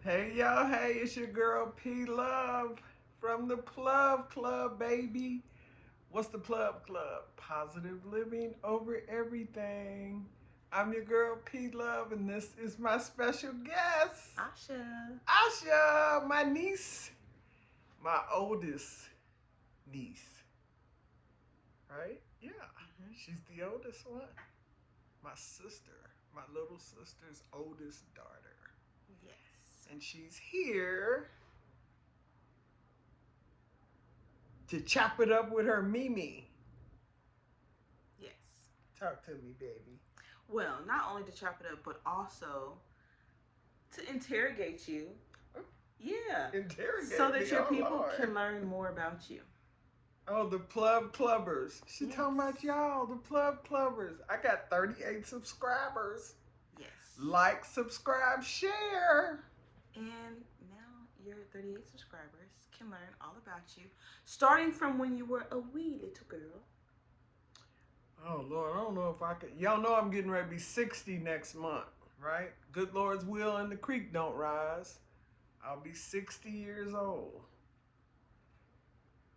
Hey y'all, hey, it's your girl PLoVe from the PLoVe Club, baby. What's the PLoVe Club? Positive living over everything. I'm your girl PLoVe, and this is my special guest, Asha. Asha, my niece, my oldest niece. Right? Yeah, she's the oldest one. My sister, my little sister's oldest daughter. Yes. And she's here to chop it up with her Mimi. Yes. Talk to me, baby. Well, not only to chop it up, but also to interrogate you. Yeah. Interrogate So me, that your oh people Lord. can learn more about you. Oh, the PLoVe Clubbers. She Yes. talking about y'all, the PLoVe Clubbers. I got 38 subscribers. Yes. Like, subscribe, share. And now your 38 subscribers can learn all about you, starting from when you were a wee little girl. Oh Lord, I don't know if I could. Y'all know I'm getting ready to be 60 next month, right? Good Lord's will and the creek don't rise. I'll be 60 years old.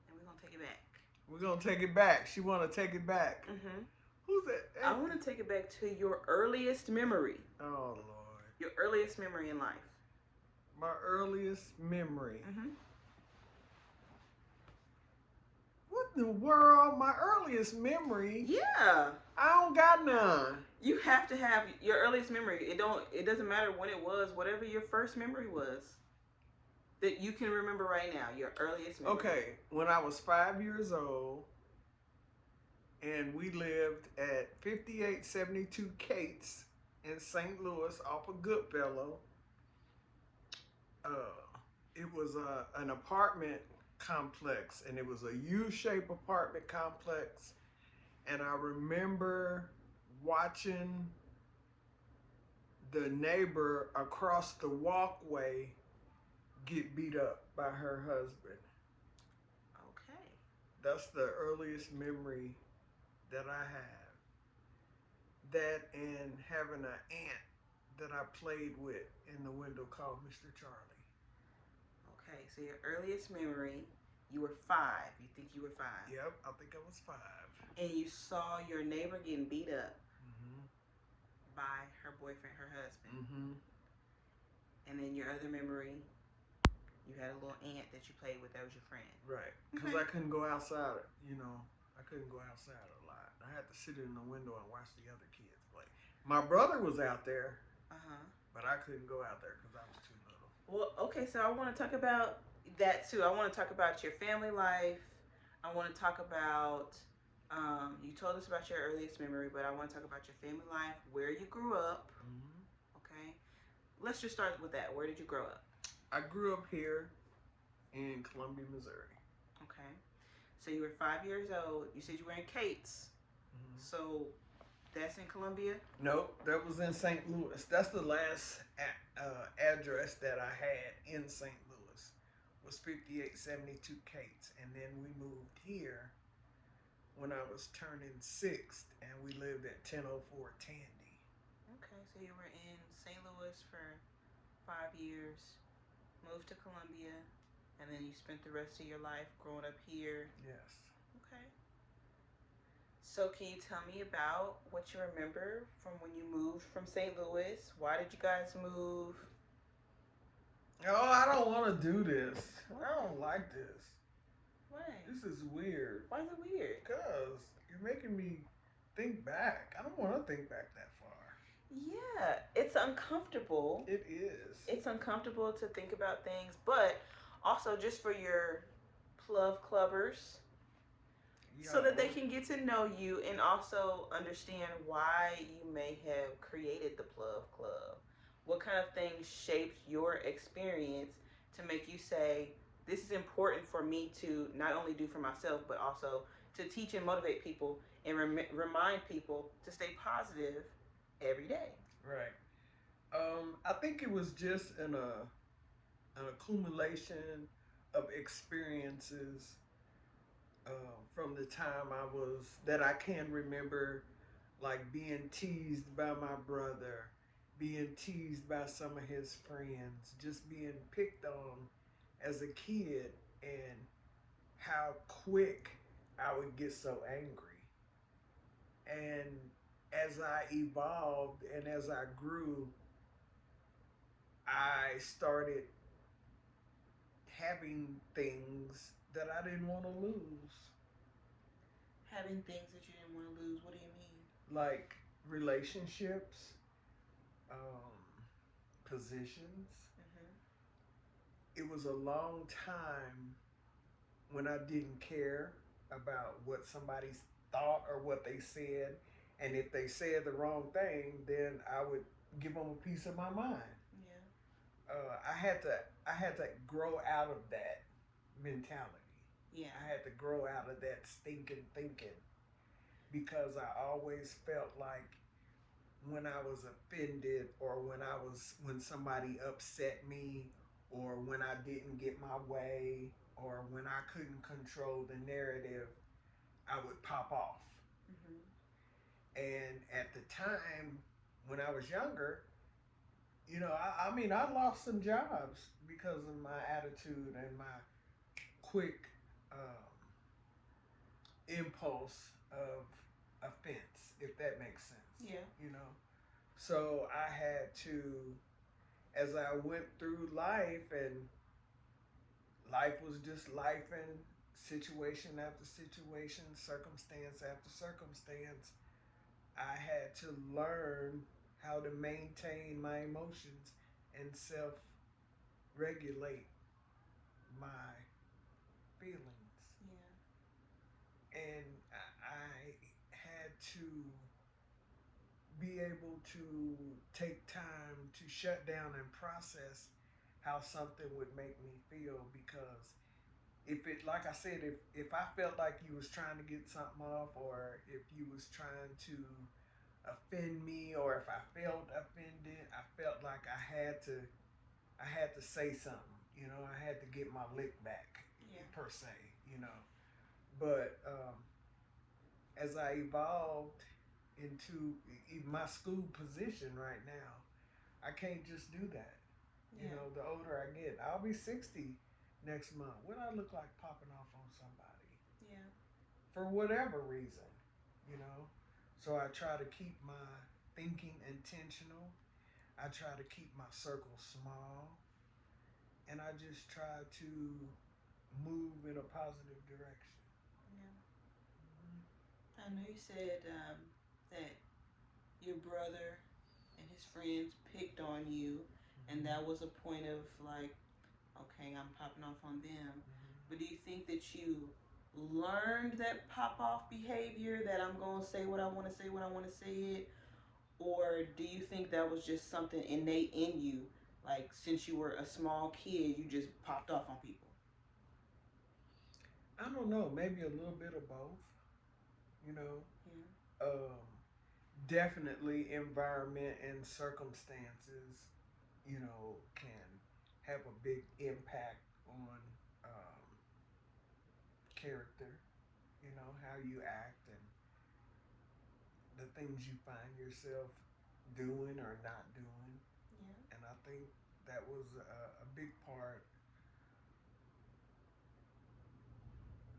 And we're going to take it back. We're going to take it back. She want to take it back. Mm-hmm. Who's that? I want to take it back to your earliest memory. Oh Lord. Your earliest memory in life. My earliest memory. Mm-hmm. What in the world? My earliest memory? Yeah. I don't got none. You have to have your earliest memory. It doesn't matter when it was, whatever your first memory was that you can remember right now, your earliest memory. Okay, when I was 5 years old and we lived at 5872 Cates in St. Louis off of Goodfellow. It was an apartment complex, and it was a U-shaped apartment complex. And I remember watching the neighbor across the walkway get beat up by her husband. Okay. That's the earliest memory that I have. That and having an aunt that I played with in the window called Mr. Charlie. Okay, so your earliest memory, you were 5. You think you were 5. Yep, I think I was 5. And you saw your neighbor getting beat up Mm-hmm. by her boyfriend, her husband. Mm-hmm. And then your other memory, you had a little aunt that you played with that was your friend. Right, because I couldn't go outside, I couldn't go outside a lot. I had to sit in the window and watch the other kids play. My brother was out there, but I couldn't go out there because I was too little. Well, okay, so I want to talk about that too. I want to talk about your family life. I want to talk about, you told us about your earliest memory, but I want to talk about your family life, where you grew up. Mm-hmm. Okay, let's just start with that. Where did you grow up? I grew up here in Columbia, Missouri. Okay, so you were 5 years old. You said you were in Cates. Mm-hmm. So that's in Columbia? Nope, that was in St. Louis. That's the last address that I had in St. Louis was 5872 Cates. And then we moved here when I was turning 6, and we lived at 1004 Tandy. Okay, so you were in St. Louis for 5 years, moved to Columbia, and then you spent the rest of your life growing up here. Yes. Okay. So can you tell me about what you remember from when you moved from St. Louis? Why did you guys move? Oh, I don't want to do this. I don't like this. Why? This is weird. Why is it weird? Because you're making me think back. I don't want to think back that far. Yeah, it's uncomfortable. It is. It's uncomfortable to think about things, but also just for your PLoVe clubbers, so that they can get to know you and also understand why you may have created the PLoVe Club. What kind of things shaped your experience to make you say, this is important for me to not only do for myself, but also to teach and motivate people and remind people to stay positive every day. Right. I think it was just an accumulation of experiences from the time that I can remember, like being teased by my brother being teased by some of his friends, just being picked on as a kid, and how quick I would get so angry. And as I evolved and as I grew, I started having things that I didn't want to lose. Having things that you didn't want to lose. What do you mean? Like relationships, um, positions. Mm-hmm. It was a long time when I didn't care about what somebody thought or what they said. And if they said the wrong thing, then I would give them a piece of my mind. Yeah. I had to grow out of that mentality. Yeah. I had to grow out of that stinking thinking, because I always felt like when I was offended, or when somebody upset me, or when I didn't get my way, or when I couldn't control the narrative, I would pop off. Mm-hmm. And at the time when I was younger, I mean, I lost some jobs because of my attitude and my quick impulse of offense, if that makes sense. Yeah. So I had to, as I went through life, and life was just life, and situation after situation, circumstance after circumstance, I had to learn how to maintain my emotions and self regulate my feelings. And I had to be able to take time to shut down and process how something would make me feel, because if it, like I said, if I felt like you was trying to get something off, or if you was trying to offend me, or if I felt offended, I felt like I had to say something. I had to get my lick back, Yeah. per se. But as I evolved into my school position right now, I can't just do that. Yeah. The older I get, I'll be 60 next month. What do I look like popping off on somebody? Yeah. For whatever reason, you know. So I try to keep my thinking intentional. I try to keep my circle small, and I just try to move in a positive direction. Yeah. Mm-hmm. I know you said that your brother and his friends picked on you, and Mm-hmm. that was a point of like, okay, I'm popping off on them. Mm-hmm. But do you think that you learned that pop off behavior, that I'm going to say what I want to say when I want to say it? Or do you think that was just something innate in you? Like, since you were a small kid, you just popped off on people? I don't know, maybe a little bit of both. You know, Yeah. um, definitely environment and circumstances, can have a big impact on character. How you act, and the things you find yourself doing or not doing. Yeah. And I think that was a big part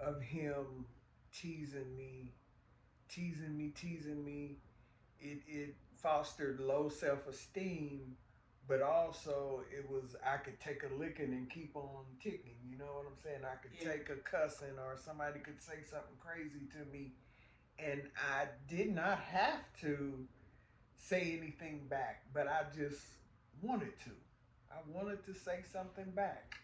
of him teasing me, teasing me, teasing me. It fostered low self esteem, but also it was, I could take a licking and keep on ticking. You know what I'm saying? I could Yeah. take a cussing, or somebody could say something crazy to me, and I did not have to say anything back, but I just wanted to. I wanted to say something back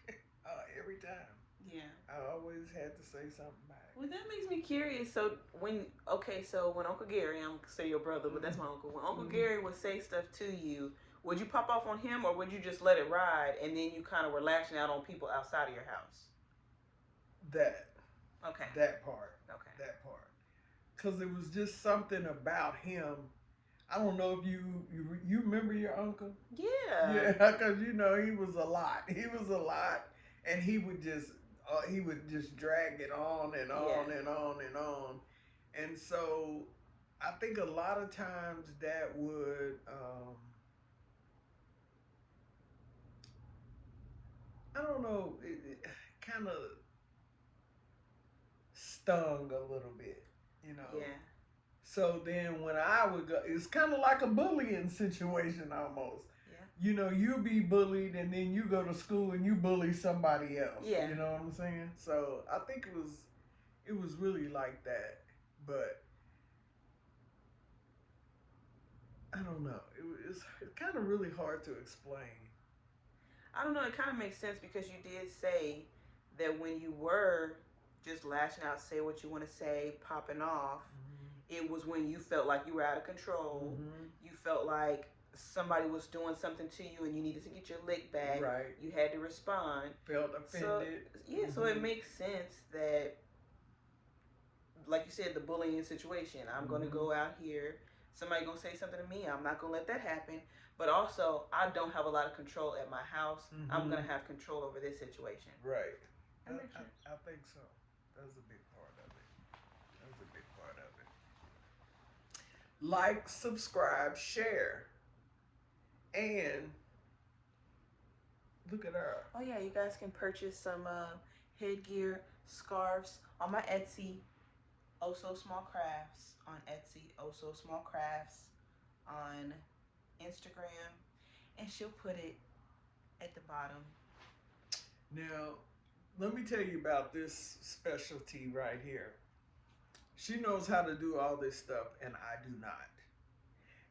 every time. Yeah. I always had to say something back. Well, that makes me curious. So when Uncle Gary, I'm gonna say your brother, but that's my uncle. When Uncle Gary would say stuff to you, would you pop off on him, or would you just let it ride, and then you kind of were lashing out on people outside of your house? That Okay. that part, Okay. that part, because it was just something about him. I don't know if you remember your uncle. Yeah. Yeah, because he was a lot. He was a lot, and he would just drag it on and on Yeah. and on and on, and so I think a lot of times that would I don't know, it kind of stung a little bit, you know. Yeah. So then when I would go, it's kind of like a bullying situation almost. Yeah. You know, you be bullied and then you go to school and you bully somebody else. Yeah. You know what I'm saying? So I think it was really like that. But I don't know. It's kind of really hard to explain. I don't know. It kind of makes sense because you did say that when you were just lashing out, say what you want to say, popping off, it was when you felt like you were out of control. Mm-hmm. You felt like somebody was doing something to you and you needed to get your lick back. Right. You had to respond. Felt So, offended. yeah, so it makes sense that, like you said, the bullying situation. I'm going to go out here. Somebody going to say something to me. I'm not going to let that happen. But also, I don't have a lot of control at my house. I'm going to have control over this situation. Right. That makes sense. I think so. That's a big part of it. That's a big part of it. Like, subscribe, share. And look at her. Oh, yeah, you guys can purchase some headgear, scarves on my Etsy, Oh So Small Crafts on Etsy, Oh So Small Crafts on Instagram, and she'll put it at the bottom. Now, let me tell you about this specialty right here. She knows how to do all this stuff, and I do not.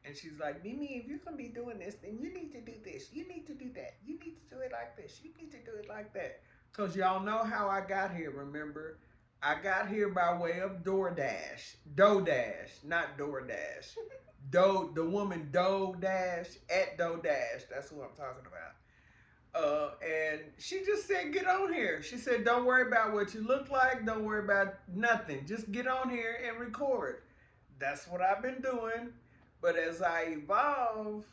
And she's like, Mimi, if you're going to be doing this, then you need to do this. You need to do that. You need to do it like this. You need to do it like that. Because y'all know how I got here, remember? I got here by way of DoorDash. DoDash, not DoorDash. The woman DoDash at DoDash. That's who I'm talking about. And she just said, get on here. She said, don't worry about what you look like. Don't worry about nothing. Just get on here and record. That's what I've been doing. But as I evolve,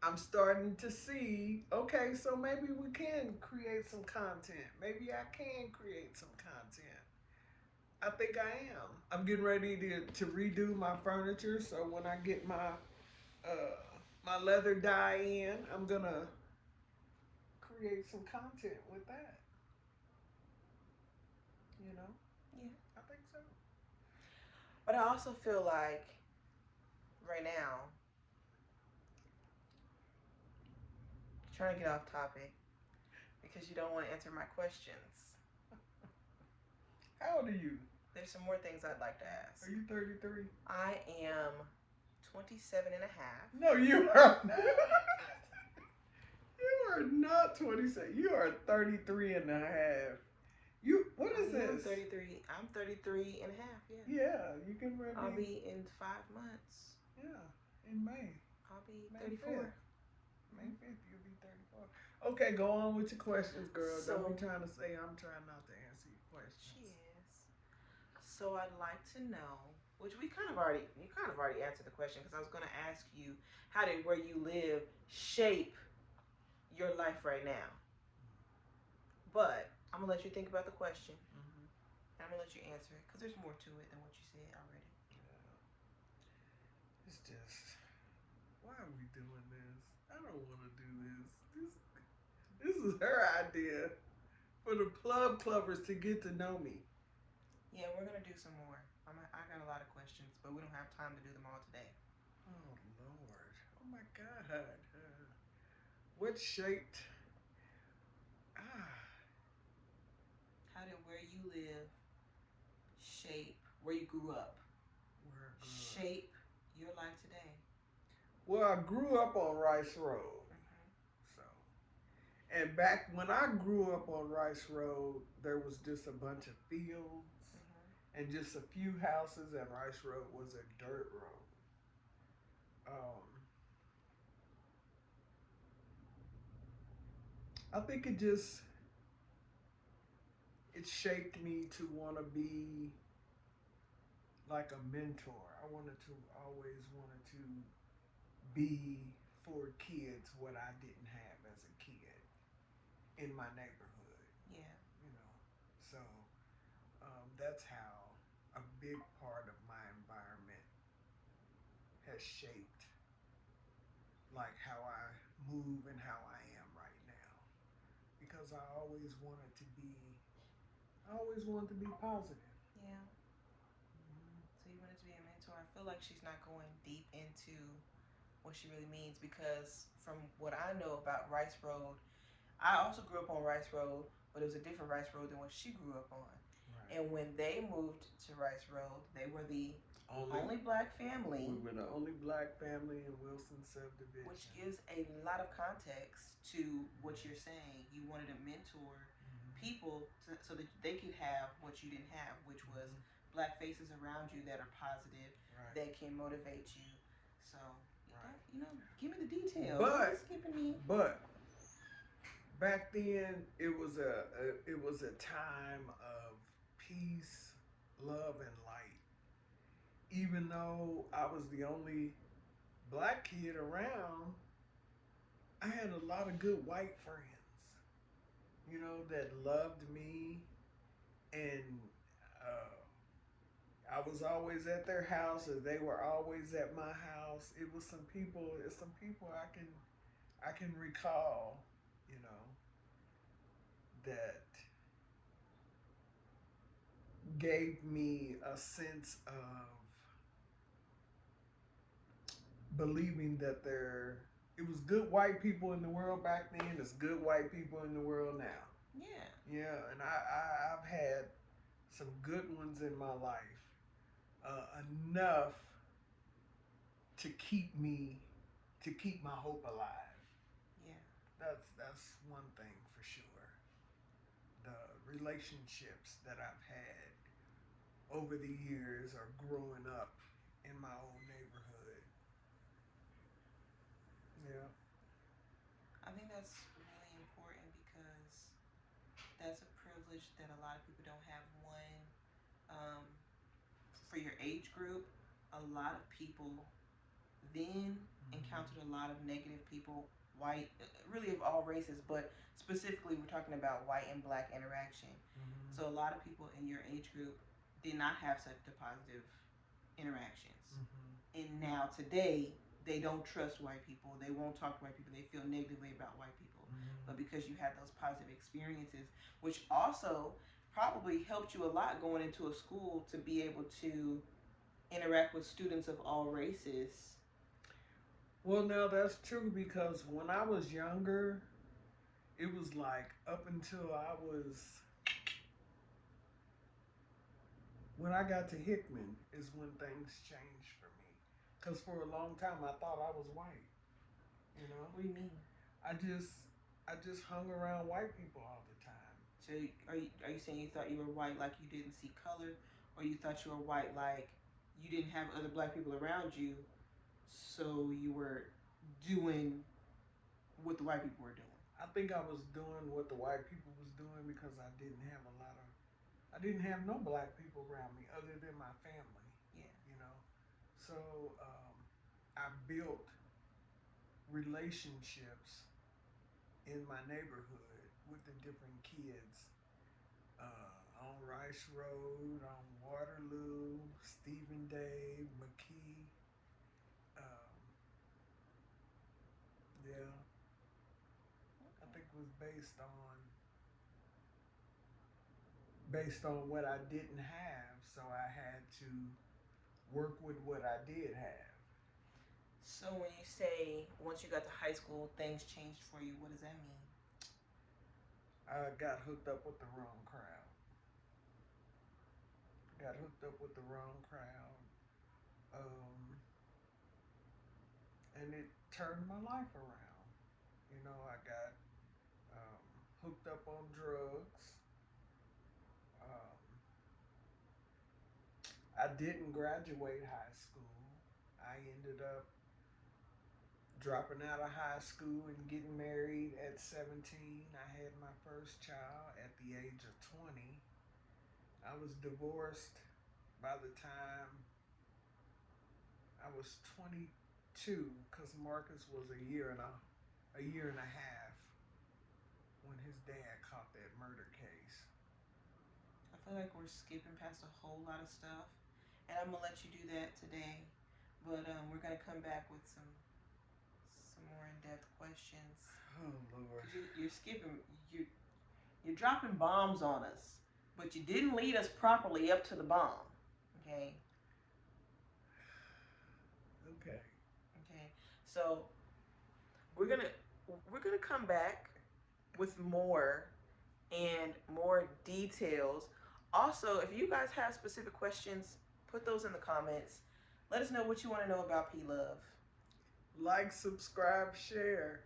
I'm starting to see, okay, so maybe we can create some content. Maybe I can create some content. I think I am. I'm getting ready to redo my furniture. So when I get my leather dye in, I'm gonna create some content with that. You know? Yeah. I think so. But I also feel like right now, trying to get off topic because you don't want to answer my questions. How old are you? There's some more things I'd like to ask. Are you 33? I am 27 and a half. No, you are not. You are not 27. You are 33 and a half. What is this? 33. I'm 33 and a half, yeah. Yeah, you can ready. I'll be in 5 months. Yeah, in May. I'll be May 34. 5th. May 5th, you'll be 34. Okay, go on with your questions, girl. So, don't be trying to say I'm trying not to answer your questions. She is. So I'd like to know, which you kind of already answered the question because I was going to ask you, how did where you live shape your life right now? But I'm going to let you think about the question. I'm going to let you answer it because there's more to it than what you said already. Yeah. It's just, why are we doing this? I don't want to do this. This is her idea for the clubbers to get to know me. Yeah, we're going to do some more. I got a lot of questions, but we don't have time to do them all today. Oh, Lord. Oh, my God. What shaped... How did where you live shape where you grew up? Shape your life today? Well, I grew up on Rice Road. So, and back when I grew up on Rice Road, there was just a bunch of fields and just a few houses, and Rice Road was a dirt road. I think it shaped me to want to be like a mentor. I wanted to be for kids what I didn't have as a kid in my neighborhood. Yeah. You know, so that's how a big part of my environment has shaped like how I move and how I am right now. because I always wanted to be positive. Yeah. Mm-hmm. So you wanted to be a mentor. I feel like she's not going deep into what she really means because from what I know about Rice Road, I also grew up on Rice Road, but it was a different Rice Road than what she grew up on. Right. And when they moved to Rice Road, they were the only black family. We were the only black family in Wilson subdivision. Which gives a lot of context to what you're saying. You wanted to mentor people so that they could have what you didn't have, which was black faces around you that are positive, right. that can motivate you. So, right. Give me the details. But Skipping me. But back then, it was a time of peace, love, and light. Even though I was the only black kid around, I had a lot of good white friends, that loved me, and I was always at their house, or they were always at my house. It's some people I can recall, you know, that gave me a sense of believing that it was good white people in the world back then. There's good white people in the world now. Yeah. Yeah, and I've had some good ones in my life, enough to keep my hope alive. Yeah. That's one thing for sure. The relationships that I've had over the years or growing up in my own neighborhood. Yeah. I think that's really important because that's a privilege that a lot of people don't have. One, um, for your age group, a lot of people then encountered a lot of negative people, white, really of all races, but specifically we're talking about white and black interaction. Mm-hmm. So a lot of people in your age group did not have such the positive interactions. And now today they don't trust white people. They won't talk to white people. They feel negatively about white people. But because you had those positive experiences, which also probably helped you a lot going into a school to be able to interact with students of all races. Well, now that's true because when I was younger, it was like up until when I got to Hickman is when things changed for me. Because for a long time I thought I was white. What do you mean? I just I just hung around white people all the time. So are you saying you thought you were white like you didn't see color, or you thought you were white like you didn't have other black people around you, so you were doing what the white people were doing? I think I was doing what the white people was doing because I didn't have no black people around me other than my family. Yeah. So I built relationships in my neighborhood with the different kids, on Rice Road, on Waterloo, Stephen Dave, McKee. Um, yeah, I think it was based on what I didn't have, so I had to work with what I did have. So when you say once you got to high school things changed for you, what does that mean? I got hooked up with the wrong crowd. Got hooked up with the wrong crowd, and it turned my life around. I got hooked up on drugs. Um, I didn't graduate high school. I ended up dropping out of high school and getting married at 17. I had my first child at the age of 20. I was divorced by the time I was 22 because Marcus was a year and a half when his dad caught that murder case. I feel like we're skipping past a whole lot of stuff, and I'm gonna let you do that today. But we're gonna come back with some more in-depth questions. Oh Lord. Cause you're skipping. You're dropping bombs on us, but you didn't lead us properly up to the bomb. Okay. Okay. Okay. So we're gonna come back with more and more details. Also, if you guys have specific questions, put those in the comments. Let us know what you want to know about PLoVe. Like, subscribe, share.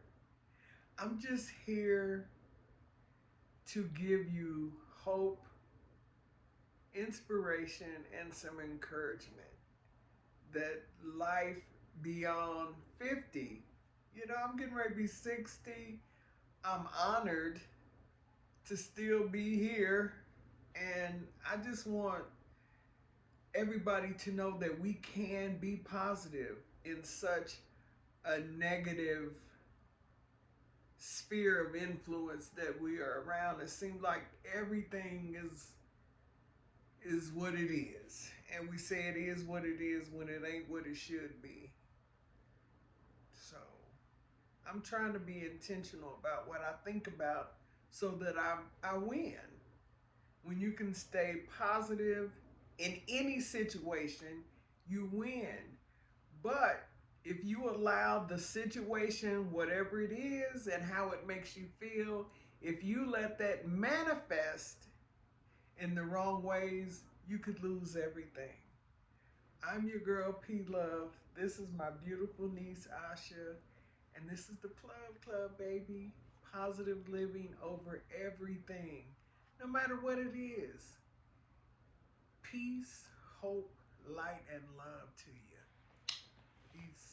I'm just here to give you hope, inspiration, and some encouragement that life beyond 50, I'm getting ready to be 60. I'm honored to still be here. And I just want everybody to know that we can be positive in such a negative sphere of influence that we are around. It seems like everything is what it is. And we say it is what it is when it ain't what it should be. So I'm trying to be intentional about what I think about so that I win. When you can stay positive in any situation, you win. But if you allow the situation, whatever it is, and how it makes you feel, if you let that manifest in the wrong ways, you could lose everything. I'm your girl, PLoVe. This is my beautiful niece, Asha. And this is the PLoVe Club, baby. Positive living over everything, no matter what it is. Peace, hope, light, and love to you. Peace.